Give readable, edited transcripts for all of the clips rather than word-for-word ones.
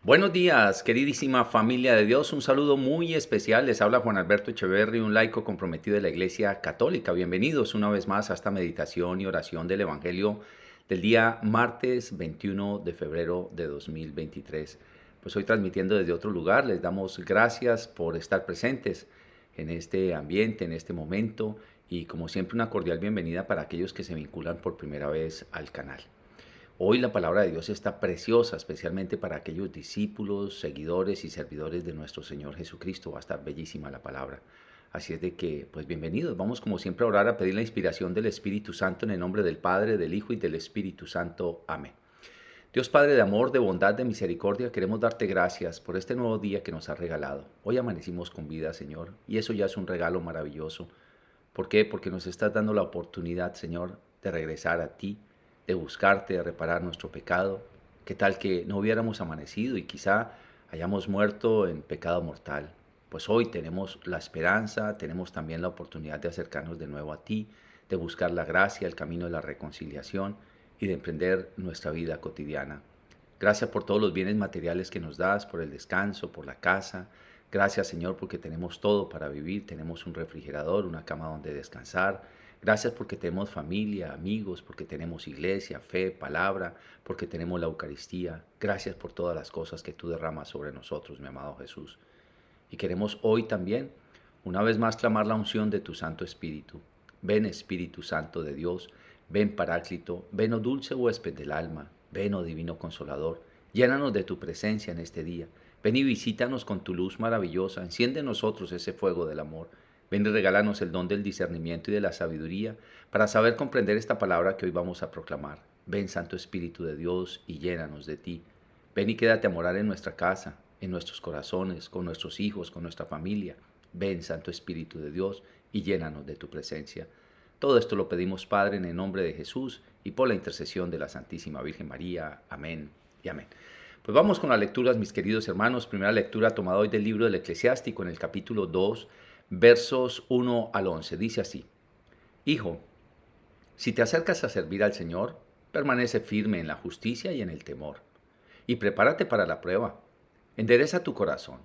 Buenos días, queridísima familia de Dios. Un saludo muy especial. Les habla Juan Alberto Echeverry, un laico comprometido de la Iglesia Católica. Bienvenidos una vez más a esta meditación y oración del Evangelio del día martes 21 de febrero de 2023. Pues hoy transmitiendo desde otro lugar, les damos gracias por estar presentes en este ambiente, en este momento y como siempre una cordial bienvenida para aquellos que se vinculan por primera vez al canal. Hoy la palabra de Dios está preciosa, especialmente para aquellos discípulos, seguidores y servidores de nuestro Señor Jesucristo. Va a estar bellísima la palabra. Así es de que, pues bienvenidos. Vamos como siempre a orar, a pedir la inspiración del Espíritu Santo en el nombre del Padre, del Hijo y del Espíritu Santo. Amén. Dios Padre de amor, de bondad, de misericordia, queremos darte gracias por este nuevo día que nos has regalado. Hoy amanecimos con vida, Señor, y eso ya es un regalo maravilloso. ¿Por qué? Porque nos estás dando la oportunidad, Señor, de regresar a ti, de buscarte, de reparar nuestro pecado. ¿Qué tal que no hubiéramos amanecido y quizá hayamos muerto en pecado mortal? Pues hoy tenemos la esperanza, tenemos también la oportunidad de acercarnos de nuevo a ti, de buscar la gracia, el camino de la reconciliación y de emprender nuestra vida cotidiana. Gracias por todos los bienes materiales que nos das, por el descanso, por la casa. Gracias, Señor, porque tenemos todo para vivir. Tenemos un refrigerador, una cama donde descansar. Gracias porque tenemos familia, amigos, porque tenemos iglesia, fe, palabra, porque tenemos la Eucaristía. Gracias por todas las cosas que tú derramas sobre nosotros, mi amado Jesús. Y queremos hoy también, una vez más, clamar la unción de tu Santo Espíritu. Ven, Espíritu Santo de Dios, ven, Paráclito, ven, oh dulce huésped del alma, ven, oh divino Consolador, llénanos de tu presencia en este día. Ven y visítanos con tu luz maravillosa, enciende en nosotros ese fuego del amor. Ven y regálanos el don del discernimiento y de la sabiduría para saber comprender esta palabra que hoy vamos a proclamar. Ven, Santo Espíritu de Dios, y llénanos de ti. Ven y quédate a morar en nuestra casa, en nuestros corazones, con nuestros hijos, con nuestra familia. Ven, Santo Espíritu de Dios, y llénanos de tu presencia. Todo esto lo pedimos, Padre, en el nombre de Jesús y por la intercesión de la Santísima Virgen María. Amén y amén. Pues vamos con las lecturas, mis queridos hermanos. Primera lectura tomada hoy del libro del Eclesiástico en el capítulo 2, versos 1 al 11. Dice así: Hijo, si te acercas a servir al Señor, permanece firme en la justicia y en el temor, y prepárate para la prueba. Endereza tu corazón,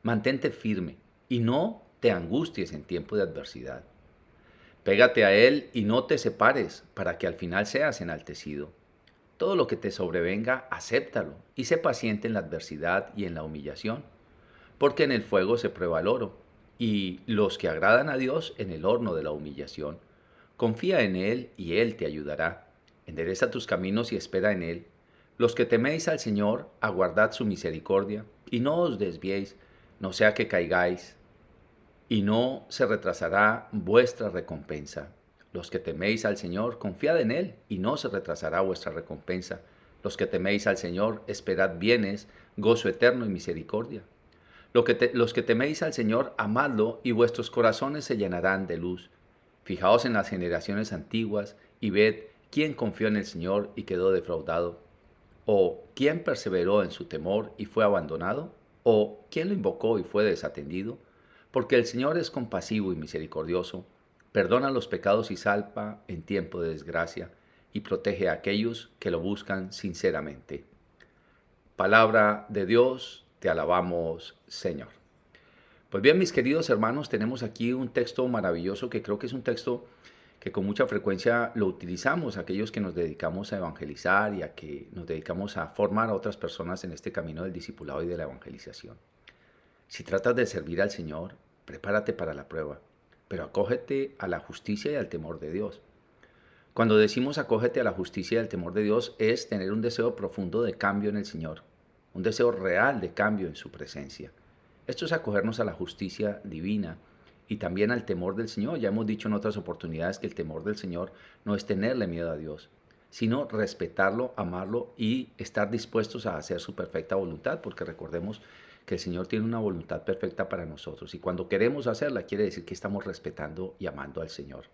mantente firme, y no te angusties en tiempo de adversidad. Pégate a Él y no te separes, para que al final seas enaltecido. Todo lo que te sobrevenga, acéptalo, y sé paciente en la adversidad y en la humillación, porque en el fuego se prueba el oro, y los que agradan a Dios en el horno de la humillación. Confía en Él y Él te ayudará. Endereza tus caminos y espera en Él. Los que teméis al Señor, aguardad su misericordia, y no os desviéis, no sea que caigáis, y no se retrasará vuestra recompensa. Los que teméis al Señor, confiad en Él, y no se retrasará vuestra recompensa. Los que teméis al Señor, esperad bienes, gozo eterno y misericordia. Los que teméis al Señor, amadlo, y vuestros corazones se llenarán de luz. Fijaos en las generaciones antiguas, y ved quién confió en el Señor y quedó defraudado. ¿O quién perseveró en su temor y fue abandonado? ¿O quién lo invocó y fue desatendido? Porque el Señor es compasivo y misericordioso, perdona los pecados y salva en tiempo de desgracia, y protege a aquellos que lo buscan sinceramente. Palabra de Dios, te alabamos, Señor. Pues bien, mis queridos hermanos, tenemos aquí un texto maravilloso que creo que es un texto que con mucha frecuencia lo utilizamos, aquellos que nos dedicamos a evangelizar y a que nos dedicamos a formar a otras personas en este camino del discipulado y de la evangelización. Si tratas de servir al Señor, prepárate para la prueba, pero acógete a la justicia y al temor de Dios. Cuando decimos acógete a la justicia y al temor de Dios, es tener un deseo profundo de cambio en el Señor, un deseo real de cambio en su presencia. Esto es acogernos a la justicia divina y también al temor del Señor. Ya hemos dicho en otras oportunidades que el temor del Señor no es tenerle miedo a Dios, sino respetarlo, amarlo y estar dispuestos a hacer su perfecta voluntad, porque recordemos que el Señor tiene una voluntad perfecta para nosotros y cuando queremos hacerla quiere decir que estamos respetando y amando al Señor.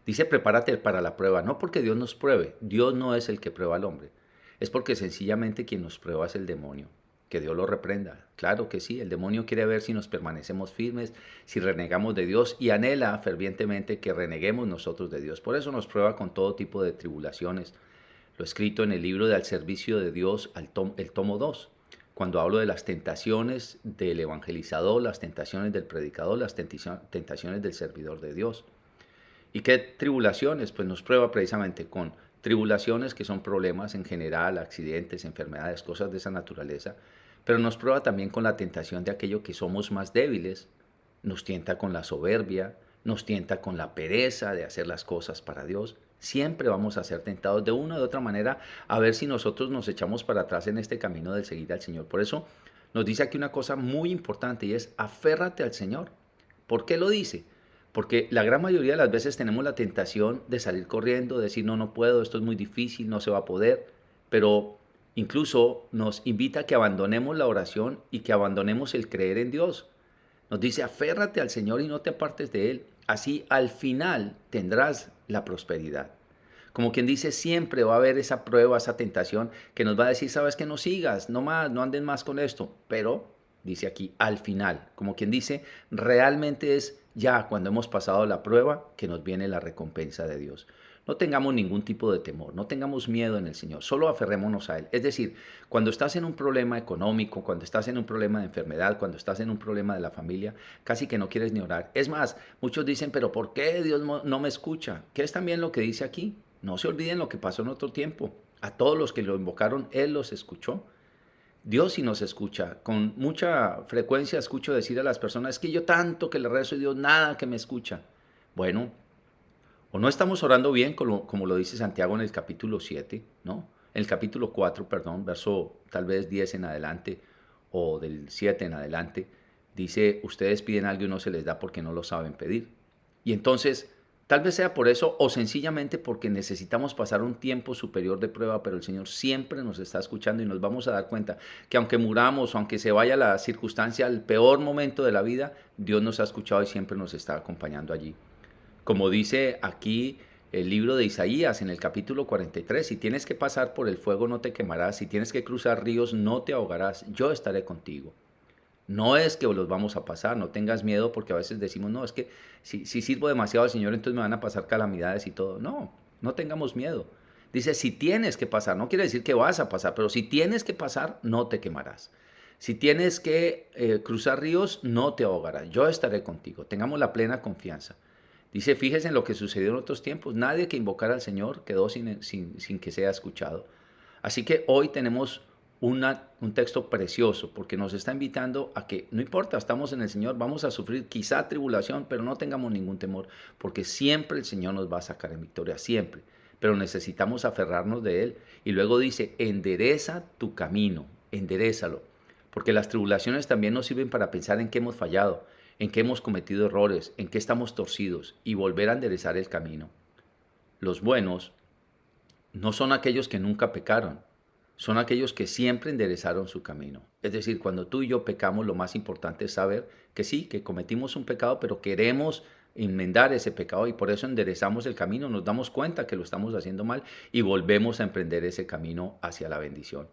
Dice prepárate para la prueba, no porque Dios nos pruebe, Dios no es el que prueba al hombre, es porque sencillamente quien nos prueba es el demonio. Que Dios lo reprenda. Claro que sí, el demonio quiere ver si nos permanecemos firmes, si renegamos de Dios y anhela fervientemente que reneguemos nosotros de Dios. Por eso nos prueba con todo tipo de tribulaciones. Lo escrito en el libro de Al servicio de Dios, el tomo 2. cuando hablo de las tentaciones del evangelizador, las tentaciones del predicador, las tentaciones del servidor de Dios. ¿Y qué tribulaciones? Pues nos prueba precisamente con tribulaciones que son problemas en general, accidentes, enfermedades, cosas de esa naturaleza, pero nos prueba también con la tentación de aquello que somos más débiles, nos tienta con la soberbia, nos tienta con la pereza de hacer las cosas para Dios. Siempre vamos a ser tentados de una u otra manera a ver si nosotros nos echamos para atrás en este camino del seguir al Señor. Por eso nos dice aquí una cosa muy importante y es aférrate al Señor. ¿Por qué lo dice? Porque la gran mayoría de las veces tenemos la tentación de salir corriendo, de decir no, no puedo, esto es muy difícil, no se va a poder, pero incluso nos invita a que abandonemos la oración y que abandonemos el creer en Dios. Nos dice, aférrate al Señor y no te apartes de Él. Así al final tendrás la prosperidad. Como quien dice, siempre va a haber esa prueba, esa tentación que nos va a decir, sabes que no sigas, no más, no anden más con esto. Pero, dice aquí, al final, como quien dice, realmente es ya cuando hemos pasado la prueba que nos viene la recompensa de Dios. No tengamos ningún tipo de temor, no tengamos miedo en el Señor, solo aferrémonos a Él. Es decir, cuando estás en un problema económico, cuando estás en un problema de enfermedad, cuando estás en un problema de la familia, casi que no quieres ni orar. Es más, muchos dicen, pero ¿por qué Dios no me escucha? ¿Qué es también lo que dice aquí? No se olviden lo que pasó en otro tiempo. A todos los que lo invocaron, Él los escuchó. Dios sí nos escucha. Con mucha frecuencia escucho decir a las personas, es que yo tanto que le rezo a Dios, nada que me escucha. Bueno, o no estamos orando bien, como lo dice Santiago en el capítulo 7, ¿no? En el capítulo 4, perdón, verso tal vez 10 en adelante, o del 7 en adelante, dice, ustedes piden algo y no se les da porque no lo saben pedir. Y entonces, tal vez sea por eso, o sencillamente porque necesitamos pasar un tiempo superior de prueba, pero el Señor siempre nos está escuchando y nos vamos a dar cuenta que aunque muramos o aunque se vaya la circunstancia al peor momento de la vida, Dios nos ha escuchado y siempre nos está acompañando allí. Como dice aquí el libro de Isaías en el capítulo 43, si tienes que pasar por el fuego no te quemarás, si tienes que cruzar ríos no te ahogarás, yo estaré contigo. No es que los vamos a pasar, no tengas miedo porque a veces decimos, no, es que si sirvo demasiado al Señor entonces me van a pasar calamidades y todo. No, no tengamos miedo. Dice, si tienes que pasar, no quiere decir que vas a pasar, pero si tienes que pasar, no te quemarás. Si tienes que cruzar ríos, no te ahogarás, yo estaré contigo, tengamos la plena confianza. Dice, fíjese en lo que sucedió en otros tiempos. Nadie que invocara al Señor quedó sin que sea escuchado. Así que hoy tenemos un texto precioso porque nos está invitando a que no importa, estamos en el Señor, vamos a sufrir quizá tribulación, pero no tengamos ningún temor porque siempre el Señor nos va a sacar en victoria, siempre. Pero necesitamos aferrarnos de Él. Y luego dice, endereza tu camino, enderézalo. Porque las tribulaciones también nos sirven para pensar en qué hemos fallado, en qué hemos cometido errores, en qué estamos torcidos y volver a enderezar el camino. Los buenos no son aquellos que nunca pecaron, son aquellos que siempre enderezaron su camino. Es decir, cuando tú y yo pecamos, lo más importante es saber que sí, que cometimos un pecado, pero queremos enmendar ese pecado y por eso enderezamos el camino, nos damos cuenta que lo estamos haciendo mal y volvemos a emprender ese camino hacia la bendición.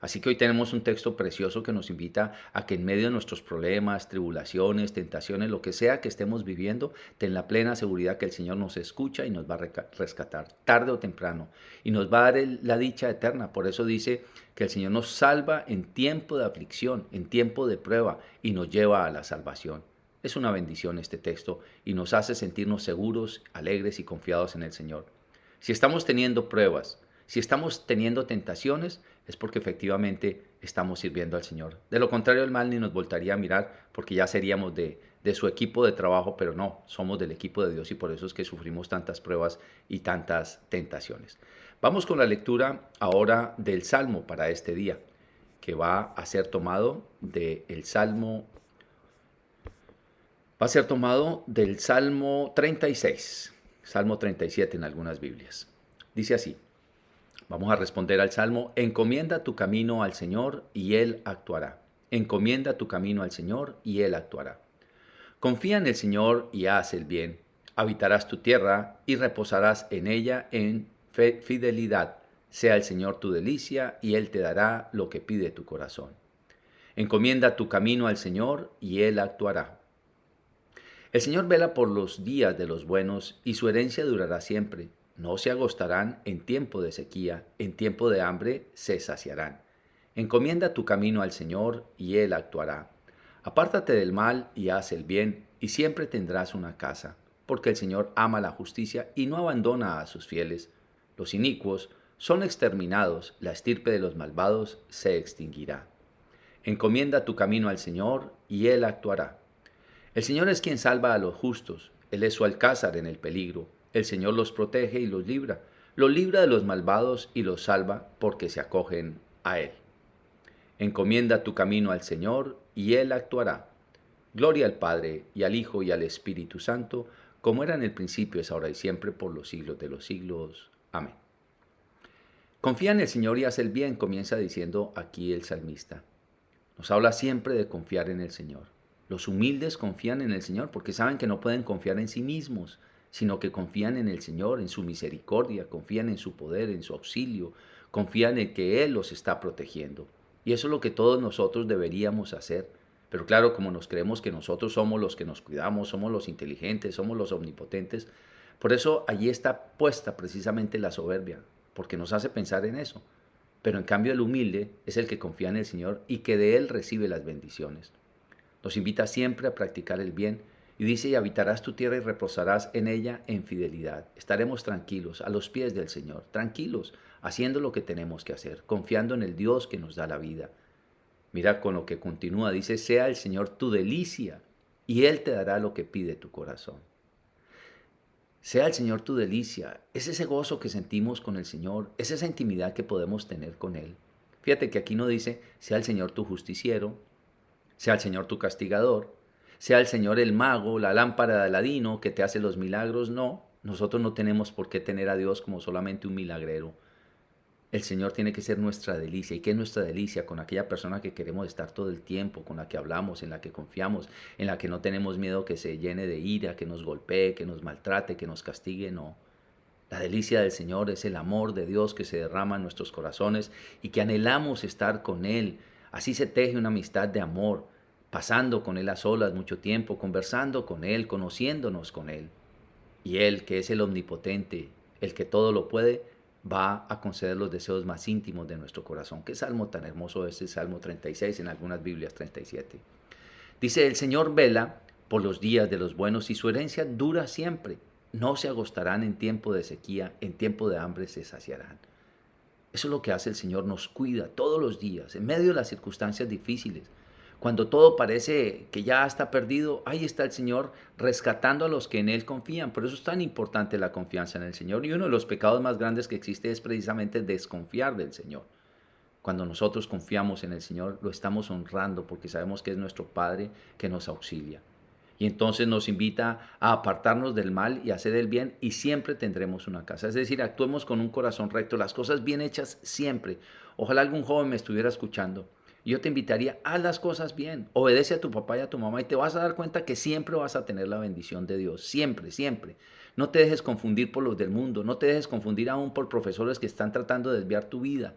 Así que hoy tenemos un texto precioso que nos invita a que en medio de nuestros problemas, tribulaciones, tentaciones, lo que sea que estemos viviendo, ten la plena seguridad que el Señor nos escucha y nos va a rescatar tarde o temprano y nos va a dar la dicha eterna. Por eso dice que el Señor nos salva en tiempo de aflicción, en tiempo de prueba y nos lleva a la salvación. Es una bendición este texto y nos hace sentirnos seguros, alegres y confiados en el Señor. Si estamos teniendo pruebas, si estamos teniendo tentaciones, es porque efectivamente estamos sirviendo al Señor. De lo contrario, el mal ni nos voltaría a mirar porque ya seríamos de su equipo de trabajo, pero no, somos del equipo de Dios y por eso es que sufrimos tantas pruebas y tantas tentaciones. Vamos con la lectura ahora del Salmo para este día, que va a ser tomado del Salmo 36, Salmo 37 en algunas Biblias. Dice así. Vamos a responder al Salmo, encomienda tu camino al Señor y Él actuará. Encomienda tu camino al Señor y Él actuará. Confía en el Señor y haz el bien. Habitarás tu tierra y reposarás en ella en fidelidad. Sea el Señor tu delicia y Él te dará lo que pide tu corazón. Encomienda tu camino al Señor y Él actuará. El Señor vela por los días de los buenos y su herencia durará siempre. No se agostarán en tiempo de sequía, en tiempo de hambre se saciarán. Encomienda tu camino al Señor y Él actuará. Apártate del mal y haz el bien, y siempre tendrás una casa, porque el Señor ama la justicia y no abandona a sus fieles. Los inicuos son exterminados, la estirpe de los malvados se extinguirá. Encomienda tu camino al Señor y Él actuará. El Señor es quien salva a los justos, Él es su alcázar en el peligro. El Señor los protege y los libra de los malvados y los salva porque se acogen a Él. Encomienda tu camino al Señor y Él actuará. Gloria al Padre y al Hijo y al Espíritu Santo, como era en el principio, es ahora y siempre, por los siglos de los siglos. Amén. Confía en el Señor y haz el bien, comienza diciendo aquí el salmista. Nos habla siempre de confiar en el Señor. Los humildes confían en el Señor porque saben que no pueden confiar en sí mismos, sino que confían en el Señor, en su misericordia, confían en su poder, en su auxilio, confían en que Él los está protegiendo. Y eso es lo que todos nosotros deberíamos hacer. Pero claro, como nos creemos que nosotros somos los que nos cuidamos, somos los inteligentes, somos los omnipotentes, por eso allí está puesta precisamente la soberbia, porque nos hace pensar en eso. Pero en cambio el humilde es el que confía en el Señor y que de Él recibe las bendiciones. Nos invita siempre a practicar el bien y dice, y habitarás tu tierra y reposarás en ella en fidelidad. Estaremos tranquilos a los pies del Señor, tranquilos, haciendo lo que tenemos que hacer, confiando en el Dios que nos da la vida. Mira con lo que continúa, dice, sea el Señor tu delicia y Él te dará lo que pide tu corazón. Sea el Señor tu delicia, es ese gozo que sentimos con el Señor, es esa intimidad que podemos tener con Él. Fíjate que aquí no dice, sea el Señor tu justiciero, sea el Señor tu castigador, sea el Señor el mago, la lámpara de Aladino que te hace los milagros. No, nosotros no tenemos por qué tener a Dios como solamente un milagrero. El Señor tiene que ser nuestra delicia. ¿Y qué es nuestra delicia? Con aquella persona que queremos estar todo el tiempo, con la que hablamos, en la que confiamos, en la que no tenemos miedo que se llene de ira, que nos golpee, que nos maltrate, que nos castigue. No. La delicia del Señor es el amor de Dios que se derrama en nuestros corazones y que anhelamos estar con Él. Así se teje una amistad de amor, pasando con Él a solas mucho tiempo, conversando con Él, conociéndonos con Él. Y Él, que es el omnipotente, el que todo lo puede, va a conceder los deseos más íntimos de nuestro corazón. Qué salmo tan hermoso es el Salmo 36, en algunas Biblias 37. Dice, el Señor vela por los días de los buenos y su herencia dura siempre. No se agostarán en tiempo de sequía, en tiempo de hambre se saciarán. Eso es lo que hace el Señor, nos cuida todos los días, en medio de las circunstancias difíciles. Cuando todo parece que ya está perdido, ahí está el Señor rescatando a los que en Él confían. Por eso es tan importante la confianza en el Señor. Y uno de los pecados más grandes que existe es precisamente desconfiar del Señor. Cuando nosotros confiamos en el Señor, lo estamos honrando porque sabemos que es nuestro Padre que nos auxilia. Y entonces nos invita a apartarnos del mal y a hacer el bien y siempre tendremos una casa. Es decir, actuemos con un corazón recto, las cosas bien hechas siempre. Ojalá algún joven me estuviera escuchando. Yo te invitaría, haz las cosas bien, obedece a tu papá y a tu mamá y te vas a dar cuenta que siempre vas a tener la bendición de Dios, siempre, siempre. No te dejes confundir por los del mundo, no te dejes confundir aún por profesores que están tratando de desviar tu vida.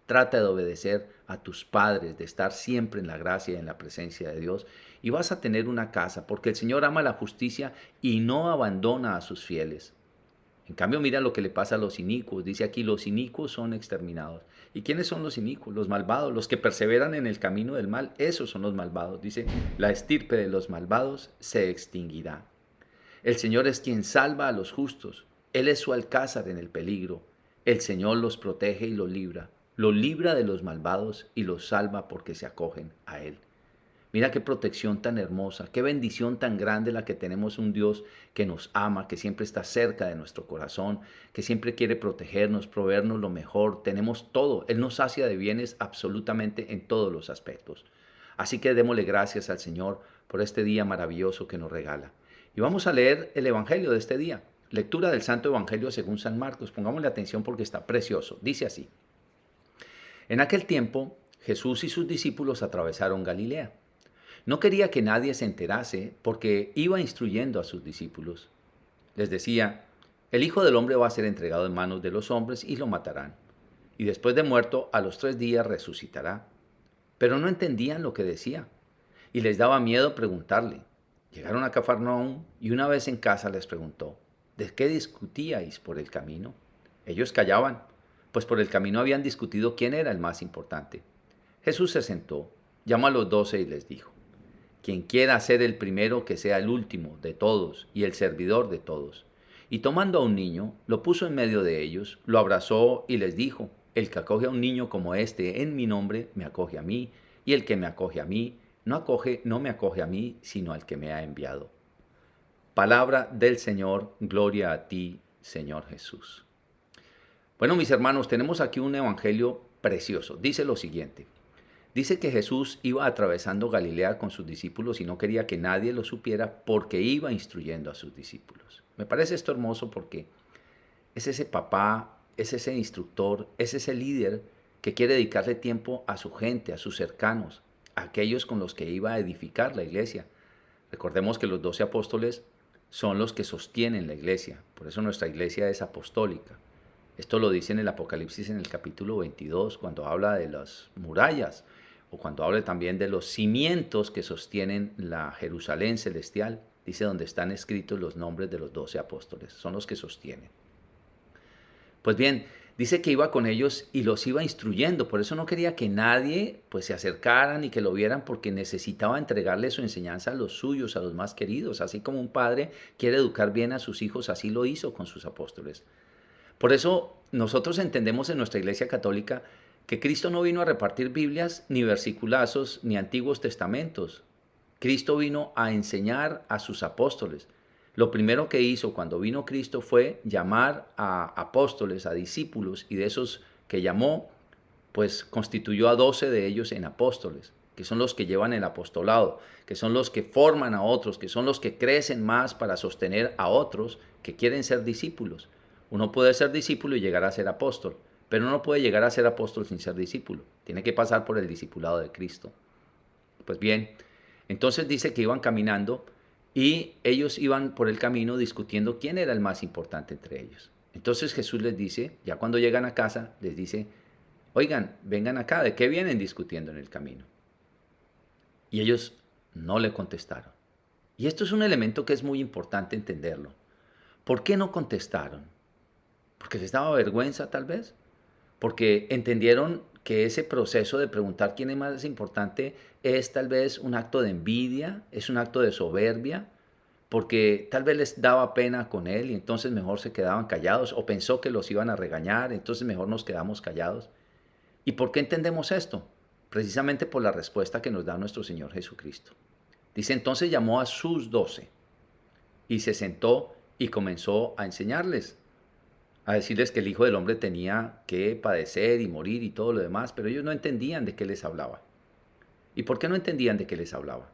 Trata de obedecer a tus padres, de estar siempre en la gracia y en la presencia de Dios y vas a tener una casa, porque el Señor ama la justicia y no abandona a sus fieles. En cambio, mira lo que le pasa a los inicuos. Dice aquí, los inicuos son exterminados. ¿Y quiénes son los inicuos? Los malvados, los que perseveran en el camino del mal. Esos son los malvados. Dice, la estirpe de los malvados se extinguirá. El Señor es quien salva a los justos. Él es su alcázar en el peligro. El Señor los protege y los libra. Los libra de los malvados y los salva porque se acogen a Él. Mira qué protección tan hermosa, qué bendición tan grande la que tenemos un Dios que nos ama, que siempre está cerca de nuestro corazón, que siempre quiere protegernos, proveernos lo mejor. Tenemos todo. Él nos sacia de bienes absolutamente en todos los aspectos. Así que démosle gracias al Señor por este día maravilloso que nos regala. Y vamos a leer el Evangelio de este día. Lectura del Santo Evangelio según San Marcos. Pongámosle atención porque está precioso. Dice así. En aquel tiempo, Jesús y sus discípulos atravesaron Galilea. No quería que nadie se enterase porque iba instruyendo a sus discípulos. Les decía, el Hijo del Hombre va a ser entregado en manos de los hombres y lo matarán. Y después de muerto, a los 3 días resucitará. Pero no entendían lo que decía y les daba miedo preguntarle. Llegaron a Cafarnaúm y una vez en casa les preguntó, ¿de qué discutíais por el camino? Ellos callaban, pues por el camino habían discutido quién era el más importante. Jesús se sentó, llamó a los 12 y les dijo: quien quiera ser el primero, que sea el último de todos y el servidor de todos. Y tomando a un niño, lo puso en medio de ellos, lo abrazó y les dijo: el que acoge a un niño como este en mi nombre, me acoge a mí, y el que me acoge a mí, no me acoge a mí, sino al que me ha enviado. Palabra del Señor, gloria a ti, Señor Jesús. Bueno, mis hermanos, tenemos aquí un evangelio precioso. Dice lo siguiente. Dice que Jesús iba atravesando Galilea con sus discípulos y no quería que nadie lo supiera porque iba instruyendo a sus discípulos. Me parece esto hermoso porque es ese papá, es ese instructor, es ese líder que quiere dedicarle tiempo a su gente, a sus cercanos, a aquellos con los que iba a edificar la iglesia. Recordemos que los 12 apóstoles son los que sostienen la iglesia, por eso nuestra iglesia es apostólica. Esto lo dice en el Apocalipsis en el capítulo 22, cuando habla de las murallas, o cuando habla también de los cimientos que sostienen la Jerusalén celestial. Dice donde están escritos los nombres de los 12 apóstoles, son los que sostienen. Pues bien, dice que iba con ellos y los iba instruyendo, por eso no quería que nadie pues se acercara ni que lo vieran, porque necesitaba entregarle su enseñanza a los suyos, a los más queridos. Así como un padre quiere educar bien a sus hijos, así lo hizo con sus apóstoles. Por eso nosotros entendemos en nuestra Iglesia Católica que Cristo no vino a repartir Biblias, ni versiculazos, ni Antiguos Testamentos. Cristo vino a enseñar a sus apóstoles. Lo primero que hizo cuando vino Cristo fue llamar a apóstoles, a discípulos, y de esos que llamó, pues constituyó a 12 de ellos en apóstoles, que son los que llevan el apostolado, que son los que forman a otros, que son los que crecen más para sostener a otros que quieren ser discípulos. Uno puede ser discípulo y llegar a ser apóstol, pero uno no puede llegar a ser apóstol sin ser discípulo. Tiene que pasar por el discipulado de Cristo. Pues bien, entonces dice que iban caminando y ellos iban por el camino discutiendo quién era el más importante entre ellos. Entonces Jesús les dice, ya cuando llegan a casa, les dice: oigan, vengan acá, ¿de qué vienen discutiendo en el camino? Y ellos no le contestaron. Y esto es un elemento que es muy importante entenderlo. ¿Por qué no contestaron? ¿Porque les daba vergüenza tal vez? Porque entendieron que ese proceso de preguntar quién es más importante es tal vez un acto de envidia, es un acto de soberbia, porque tal vez les daba pena con él y entonces mejor se quedaban callados, o pensó que los iban a regañar, entonces mejor nos quedamos callados. ¿Y por qué entendemos esto? Precisamente por la respuesta que nos da nuestro Señor Jesucristo. Dice: entonces llamó a sus 12 y se sentó y comenzó a enseñarles, a decirles que el Hijo del Hombre tenía que padecer y morir y todo lo demás, pero ellos no entendían de qué les hablaba. ¿Y por qué no entendían de qué les hablaba?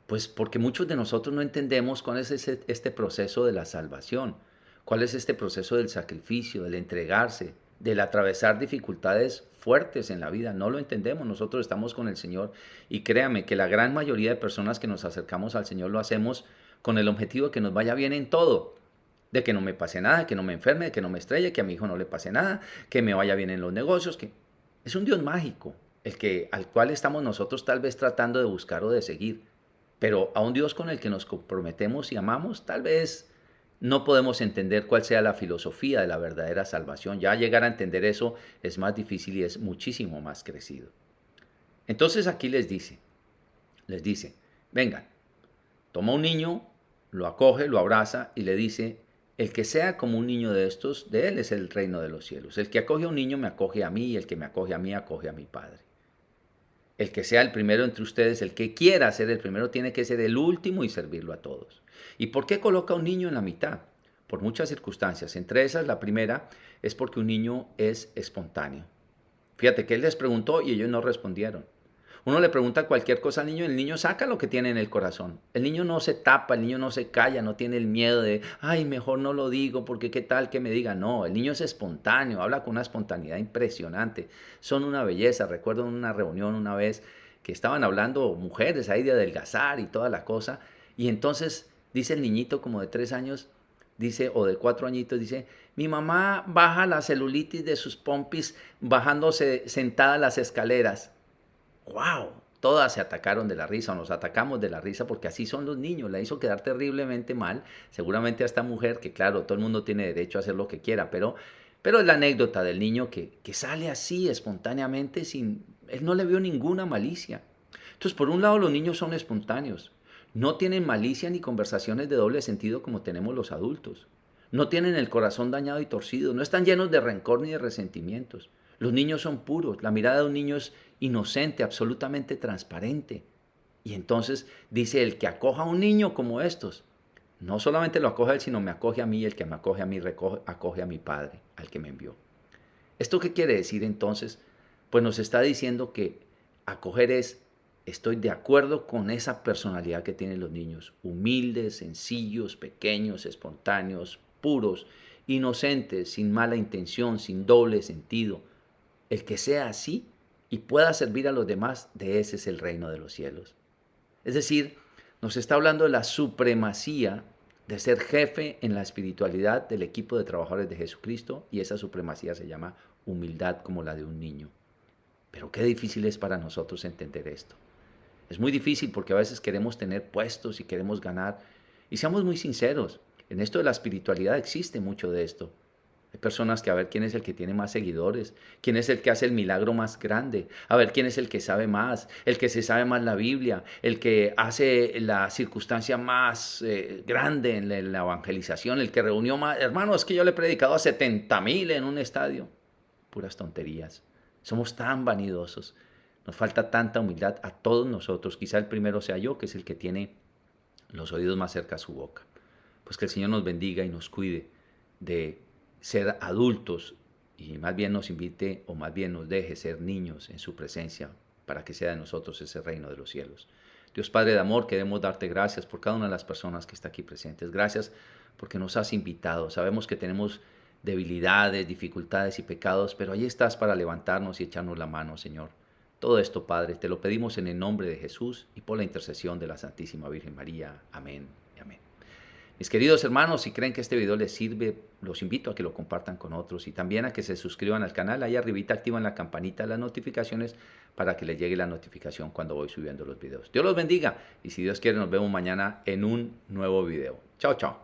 Pues porque muchos de nosotros no entendemos cuál es este proceso de la salvación, cuál es este proceso del sacrificio, del entregarse, del atravesar dificultades fuertes en la vida. No lo entendemos, nosotros estamos con el Señor y créame que la gran mayoría de personas que nos acercamos al Señor lo hacemos con el objetivo de que nos vaya bien en todo. De que no me pase nada, que no me enferme, de que no me estrelle, que a mi hijo no le pase nada, que me vaya bien en los negocios, que es un Dios mágico, al cual estamos nosotros tal vez tratando de buscar o de seguir. Pero a un Dios con el que nos comprometemos y amamos, tal vez no podemos entender cuál sea la filosofía de la verdadera salvación. Ya llegar a entender eso es más difícil y es muchísimo más crecido. Entonces aquí les dice, vengan, toma un niño, lo acoge, lo abraza y le dice: el que sea como un niño de estos, de él es el reino de los cielos. El que acoge a un niño me acoge a mí, y el que me acoge a mí acoge a mi Padre. El que sea el primero entre ustedes, el que quiera ser el primero, tiene que ser el último y servirlo a todos. ¿Y por qué coloca a un niño en la mitad? Por muchas circunstancias. Entre esas, la primera es porque un niño es espontáneo. Fíjate que él les preguntó y ellos no respondieron. Uno le pregunta cualquier cosa al niño y el niño saca lo que tiene en el corazón. El niño no se tapa, el niño no se calla, no tiene el miedo de: ay, mejor no lo digo porque qué tal que me diga. No, el niño es espontáneo, habla con una espontaneidad impresionante. Son una belleza. Recuerdo en una reunión una vez que estaban hablando mujeres ahí de adelgazar y toda la cosa. Y entonces dice el niñito como de 3 años, dice, o de 4 añitos, dice: mi mamá baja la celulitis de sus pompis bajándose sentada las escaleras. ¡Wow! Todas se atacaron de la risa, o nos atacamos de la risa, porque así son los niños. La hizo quedar terriblemente mal, seguramente a esta mujer, que claro, todo el mundo tiene derecho a hacer lo que quiera, pero es la anécdota del niño que sale así espontáneamente, sin Él no le vio ninguna malicia. Entonces, por un lado, los niños son espontáneos. No tienen malicia ni conversaciones de doble sentido como tenemos los adultos. No tienen el corazón dañado y torcido. No están llenos de rencor ni de resentimientos. Los niños son puros. La mirada de un niño es inocente, absolutamente transparente. Y entonces dice, el que acoja a un niño como estos, no solamente lo acoge a él, sino me acoge a mí, y el que me acoge a mí acoge a mi Padre, al que me envió. ¿Esto qué quiere decir entonces? Pues nos está diciendo que acoger es, estoy de acuerdo con esa personalidad que tienen los niños, humildes, sencillos, pequeños, espontáneos, puros, inocentes, sin mala intención, sin doble sentido. El que sea así y pueda servir a los demás, de ese es el reino de los cielos. Es decir, nos está hablando de la supremacía de ser jefe en la espiritualidad del equipo de trabajadores de Jesucristo, y esa supremacía se llama humildad como la de un niño. Pero qué difícil es para nosotros entender esto. Es muy difícil porque a veces queremos tener puestos y queremos ganar. Y seamos muy sinceros, en esto de la espiritualidad existe mucho de esto. Hay personas que a ver quién es el que tiene más seguidores, quién es el que hace el milagro más grande, a ver quién es el que sabe más, el que se sabe más la Biblia, el que hace la circunstancia más grande en la evangelización, el que reunió más. Hermano, es que yo le he predicado a 70,000 en un estadio. Puras tonterías. Somos tan vanidosos. Nos falta tanta humildad a todos nosotros. Quizá el primero sea yo, que es el que tiene los oídos más cerca a su boca. Pues que el Señor nos bendiga y nos cuide de ser adultos, y más bien nos invite, o más bien nos deje ser niños en su presencia, para que sea de nosotros ese reino de los cielos. Dios Padre de amor, queremos darte gracias por cada una de las personas que está aquí presentes. Gracias porque nos has invitado. Sabemos que tenemos debilidades, dificultades y pecados, pero ahí estás para levantarnos y echarnos la mano, Señor. Todo esto, Padre, te lo pedimos en el nombre de Jesús y por la intercesión de la Santísima Virgen María. Amén y amén. Mis queridos hermanos, si creen que este video les sirve, los invito a que lo compartan con otros y también a que se suscriban al canal. Ahí arribita activan la campanita de las notificaciones para que les llegue la notificación cuando voy subiendo los videos. Dios los bendiga y si Dios quiere nos vemos mañana en un nuevo video. Chao, chao.